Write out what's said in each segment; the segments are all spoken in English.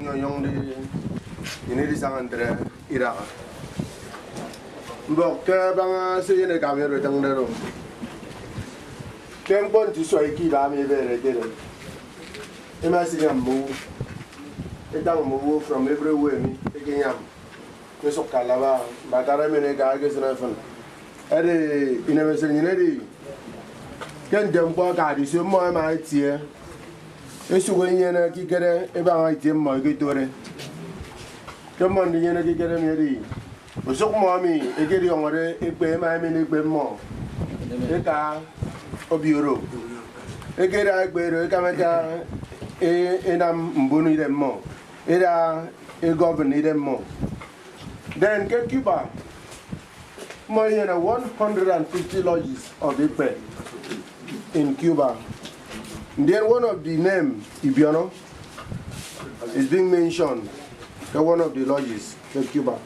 Young you need to sound Iraq. But Kabanga say in a camera with Tangero. Can't want to show a key army very good. Imagine move. It don't move from everywhere, taking up. Just of Calava, but I mean, a guy gets an infant. Eddie, in a vicinity. Can't jump out at this, more might here. It's when you're a kicker about Etim, my good daughter. Come on, the energy get a merry. But so, mommy, a get young, a pay my mini bit more. A car of Euro. A get a better camera, and I'm bunny them more. A governor them more. Then get Cuba. More than 150 lodges of the pay in Cuba. Then one of the name, Ibiono, is being mentioned. One of the lodges in Cuba.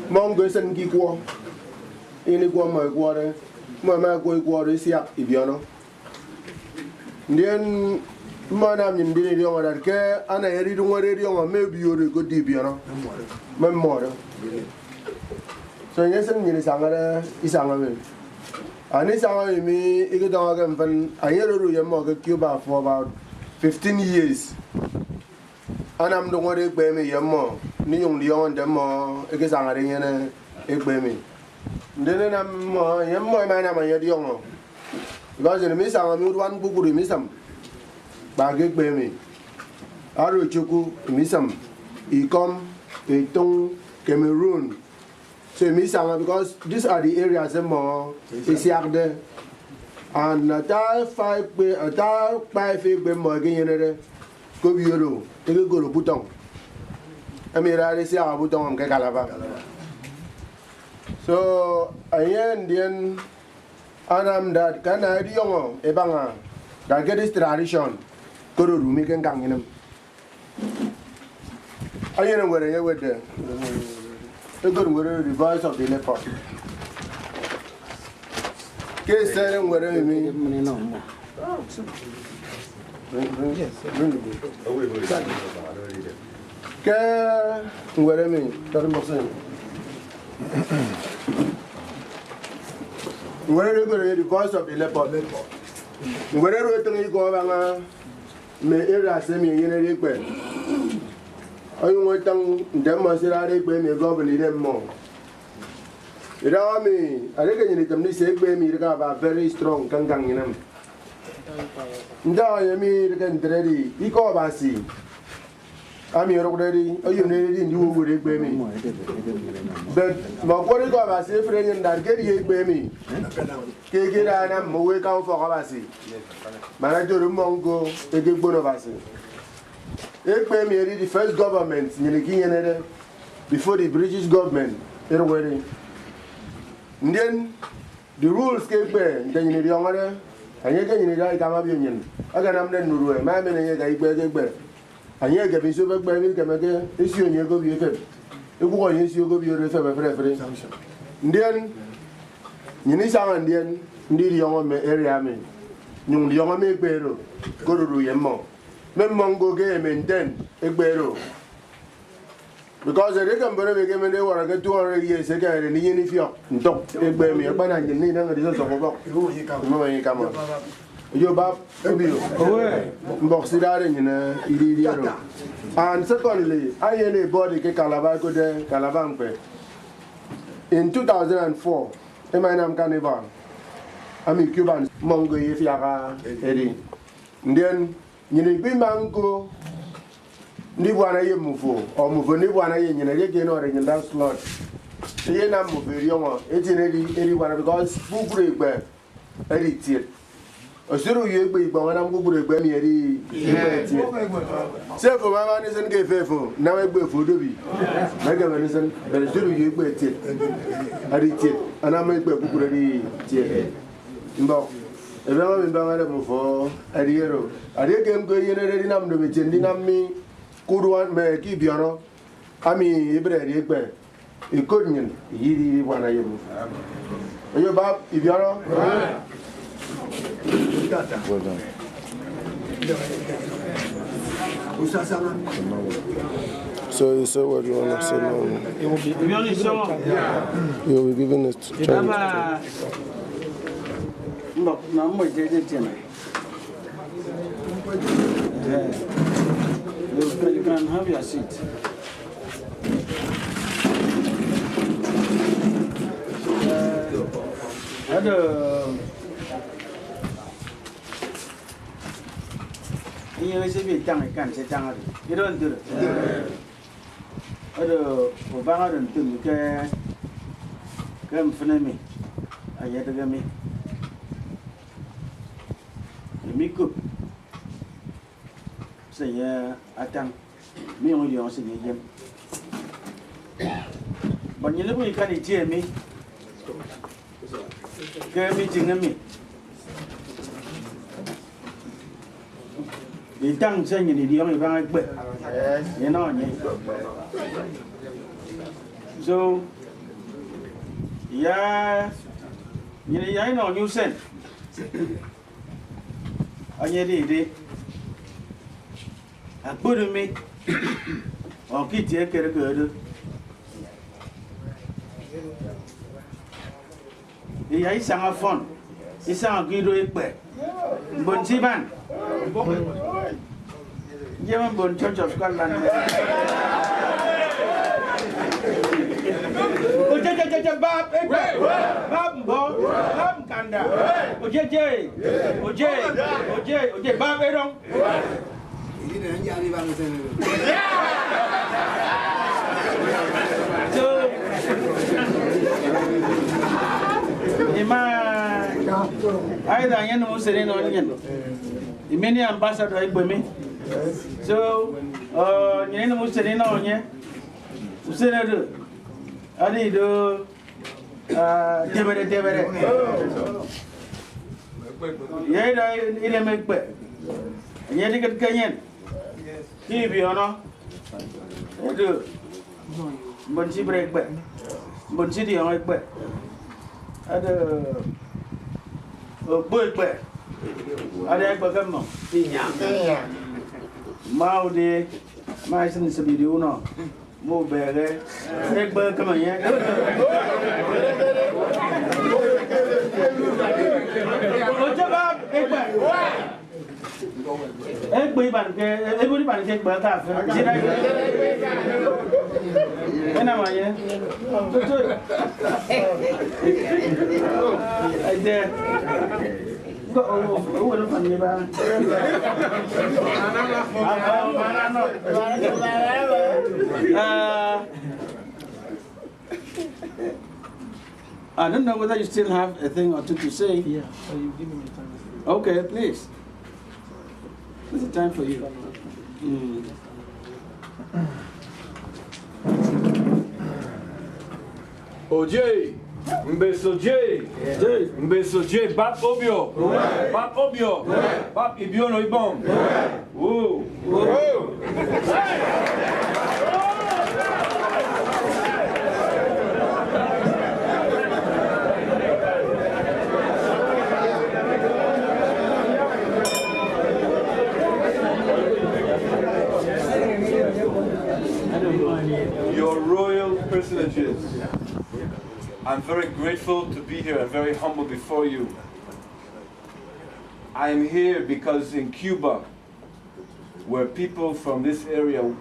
Mongoose and Gikwa, in Iguama water, Mamma water is Ibiono. Then Madame in Billy Young and care, and I read one radio, maybe you're a good Ibiono. Memorial. So, yes, and Yenisanga is Angaman. And it's only me, I hear Cuba for about 15 years. And I'm the one who pay me more. Neon Leon, the more, I guess I'm a pay me. Then I'm more, man, I'm a young. Because in the miss, I'm one book to miss them. But I pay me. Okuku, miss them. Ecom, Etim, Cameroon. So because these are the areas more is there. And a 5 more again go Euro, take a go to Bouton. I mean I say our Bouton Calava. So I Indian Anam that can I young Ebanga that get this tradition go to make and gang in them. I know where I went there. The good word the voice of the leopard. Case saying where I mean. Bring the book. Where I mean, tell him where are you going to the voice of the leopard? Wherever you go, may area semi in I want them demonstrate me govern them more. You know me, I reckon them say me about very strong kangang in them. Now I mean ready, you call Basi. I'm already, oh you need you would be me. But my body got a safe friend that get you by me. Take it and I'm away count for Basi. Manager Mongo, take a good of us. They pay me the first government in before the British government. Then the rules came back. Then you need the honor, and you can come up union. I can am then Nuru, my man, and you and you get me so back by me, come again. It's you and you go be a fed. You go on, you go be a reference. Then you need some Indian, need young area. You young make better. Go to Ruyamo. Mongo game and then Ebero. Because I reckon Burma came in there were 200 years ago and if you don't ebay me, but I need a result of a box. You come on. You're back, away. Boxidar in Idioro. And secondly, I had a body Calabaco de Calavampe. In 2004, in my name Carnival, I'm a Cuban Mongo Ifaka Eddie. Then you need to mango. Ni wana ye mufo o mufo ni wana ye nyina ye ge no re nyina slot ye na mufo ri omo eri wana because bugure egbe eri tie osuru ye egbe igba wana bugure egbe mi eri egbe tie se fo mama ni sen ge fefo na egbe fo dobi na ge ni sen bere osuru ye egbe tie eri tie ana ma egbe bugure ri tie mbo ebe ma mba ngale mufo eri ero ari ge mgo ye ne ri nam do be chendi nam mi Kuruan me Ibiono, Ami Ibre, a good man, he one I am. Are you Bob Ibiono? Well done. So you say what you want to say now? You will be giving it to you can have your seat. You see, can't sit down. You don't do it. Obama and Tim come for me. I yet to get me. Me cook. Say, yeah, I think me only on singing. But you never can hear me. Get meeting me. The tongue saying the only one I quit. You know, so, yeah, I know you sent. I did it. I put me on Kitty, I get a good. I sang a fun. He sang a good way. Bonsiban. Yemen Bon Church of Scotland. Bob, Bob, Kanda. Oje, Bob, Edom. So, either you know, sitting on the many ambassador by me. So, you know, sitting on you. Senator, I need to Devere. Yeah, I didn't make bed. And yet you get Kenyan. Ibiono. Bonsi break bed. Bonsi on it bed. Other bird bed. Other Bagamo. Ìnyàng. Maudi, my son is a Ibiono. Move back. Egg bird come on yet. Everybody take birth after. And I'm here. I dare. Go over from me. I don't know whether you still have a thing or two to say. Yeah, so you give me time. Okay, please. What's the time for you? Oje, mbesoje, mbesoje, bap obio, bap Ibiono-Ibom. Woo. Your royal personages, I'm very grateful to be here and very humble before you. I am here because in Cuba, where people from this area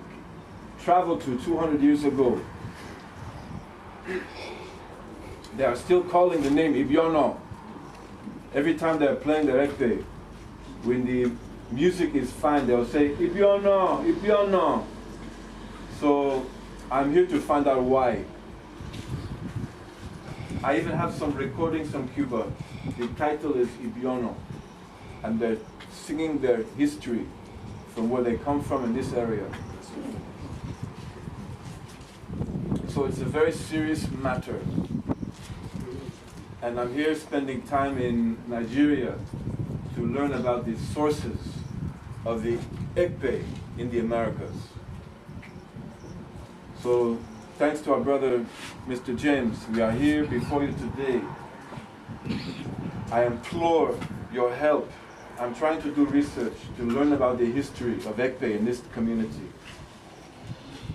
traveled to 200 years ago, they are still calling the name Ibiono. Every time they're playing the ekpe, when the music is fine, they'll say, Ibiono, Ibiono. So I'm here to find out why. I even have some recordings from Cuba. The title is Ibiono, and they're singing their history from where they come from in this area. So it's a very serious matter. And I'm here spending time in Nigeria to learn about the sources of the ekpe in the Americas. So, thanks to our brother, Mr. James, we are here before you today. I implore your help I'm trying to do research to learn about the history of Ekpe in this community.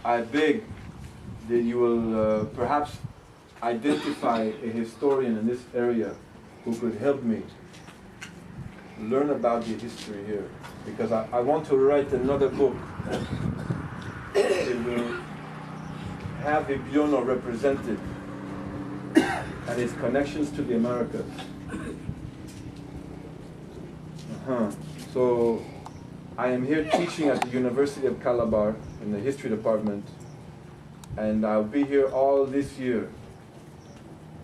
I beg that you will perhaps identify a historian in this area who could help me learn about the history here. Because I want to write another book that will have Ibiono represented and its connections to the Americas. So I am here teaching at the University of Calabar in the history department, and I'll be here all this year.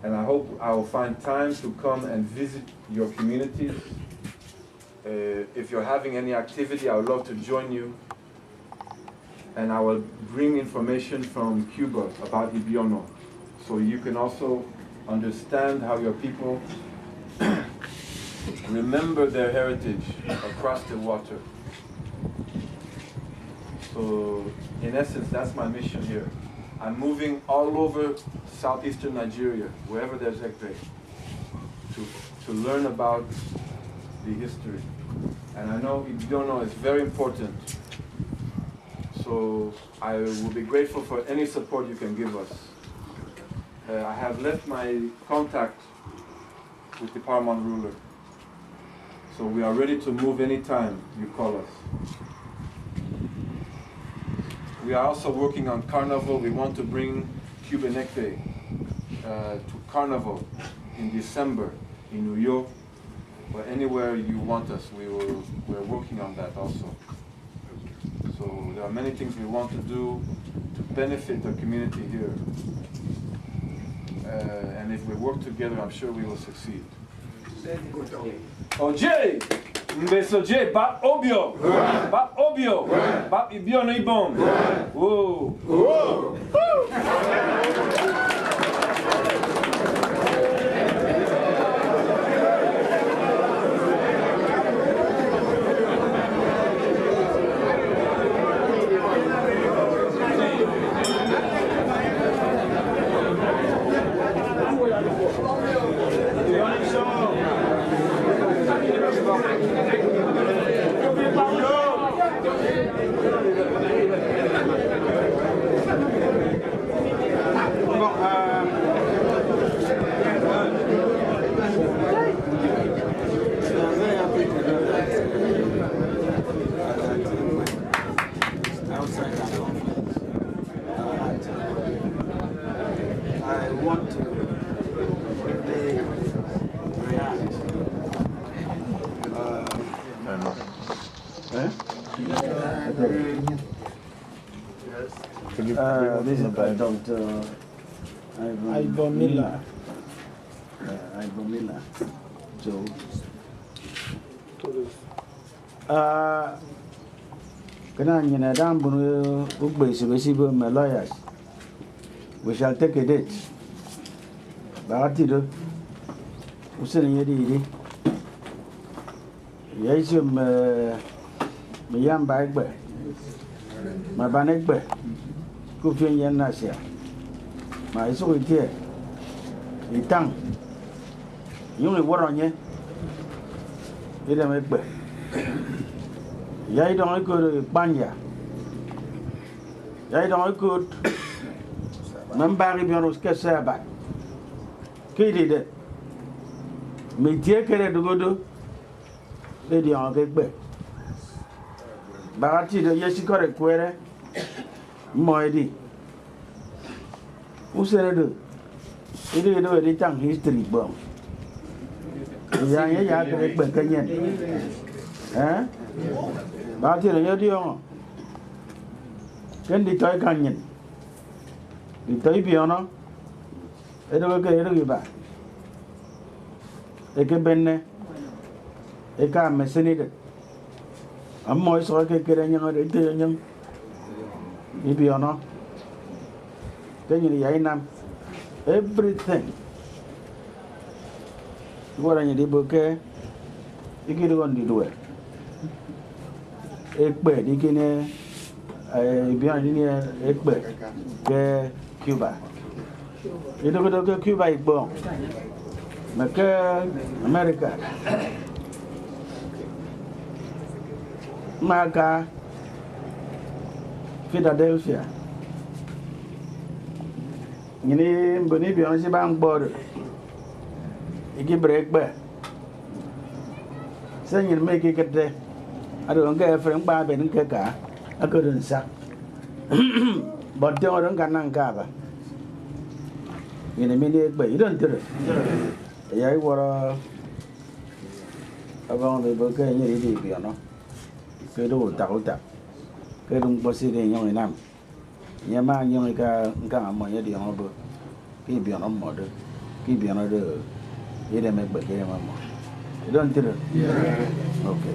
And I hope I will find time to come and visit your communities. If you're having any activity, I would love to join you. And I will bring information from Cuba about Ibiono, so you can also understand how your people remember their heritage across the water. So, in essence, that's my mission here. I'm moving all over southeastern Nigeria, wherever there's Ekpe, to learn about the history. And I know Ibiono is very important. So I will be grateful for any support you can give us. I have left my contact with the paramount ruler. So we are ready to move anytime you call us. We are also working on Carnival. We want to bring Cuban Ekpe to Carnival in December in New York, or anywhere you want us. We're working on that also. So there are many things we want to do to benefit the community here. And if we work together, I'm sure we will succeed. Oje, mbesoje, bap obio, bap Ibiono-Ibom. Whoa. This is by Dr. Ivor Miller. Ivor Miller. So, my lawyers. We shall take a date. Baratido, Usen Yedi, Yasum, Miam Bagbe, my Banegbe. Kufian yan Nasia. My so it here. Itang. You only war on ye. It a make bear. Yay don't go to Banya. Yay don't go to Nambari Bionos Casaba. Kitty did. Me take it to go to Lady on big bear. Barati the Yeshiko require. Moidi. Who said it? It is a return history bomb. Yaya Kenyan. Eh? But in a young can the toy canyon. The toy piano. I don't get it back. A cabin. A car messinated. A moist like a Kenyan. Ibiono, then you yainam everything. What are you bouquet? You get on the door. Ekbe, you can Ibiono, Ekbe, Cuba. You don't go to Cuba, Ibom, America. maka Philadelphia. Ini mboni Ibiono si bang bor. Iki break ba. Sen yin me ki kete. Ado nga efren ba be nke ka. Akodun sa. But don't run kanang ka ba. Ini mini ba idon tere. Ya wara abang de ba ka ni di Ibiono. Ke do ta ta. Ke dum ba si de nyong nam. Nhà mang như cái mà nhà đi học được cái biển nó mở được cái biển nó được vậy để mình bật cái mà mở don't do it okay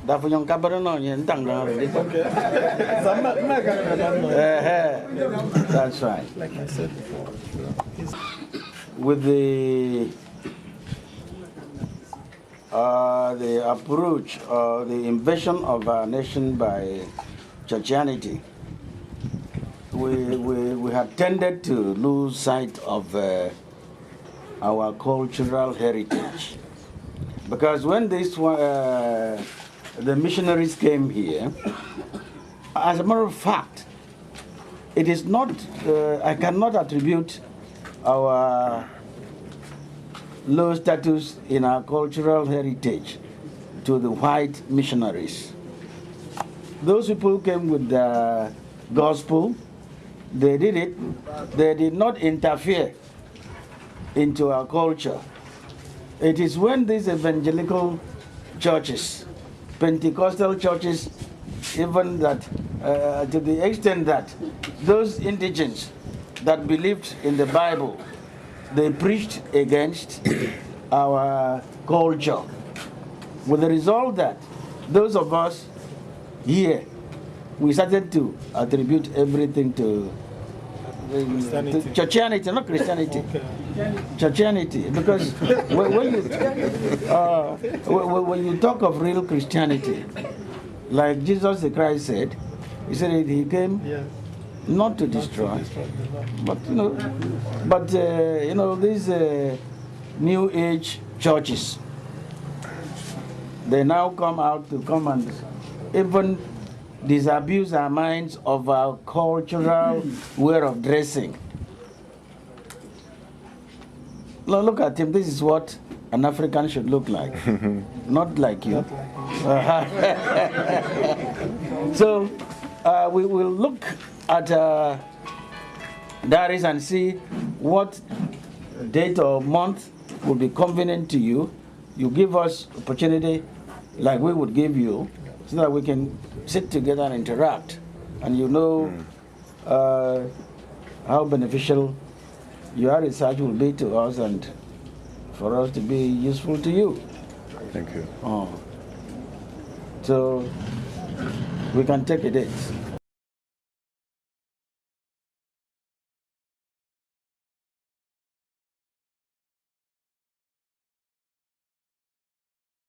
đã phải dùng camera nó nhìn tăng ra rồi đấy that's right Like I said before. with the approach or the invasion of our nation by Christianity. We had tended to lose sight of our cultural heritage. Because when the missionaries came here, as a matter of fact, it is not, I cannot attribute our low status in our cultural heritage to the white missionaries. Those people came with the gospel. They did it. They did not interfere into our culture. It is when these evangelical churches, Pentecostal churches, even that, to the extent that those indigents that believed in the Bible, they preached against our culture. With the result that those of us here, we started to attribute everything to Christianity, not Christianity. Okay. Christianity, because when you talk of real Christianity, like Jesus the Christ said, he said he came Yeah. not to destroy, but these new age churches, they now come out to come and even disabuse our minds of our cultural way of dressing. Look at him. This is what an African should look like, not like you. So we will look at diaries and see what date or month will be convenient to you. You give us opportunity like we would give you, so that we can sit together and interact, and you know how beneficial your research will be to us and for us to be useful to you. Thank you. So we can take a date.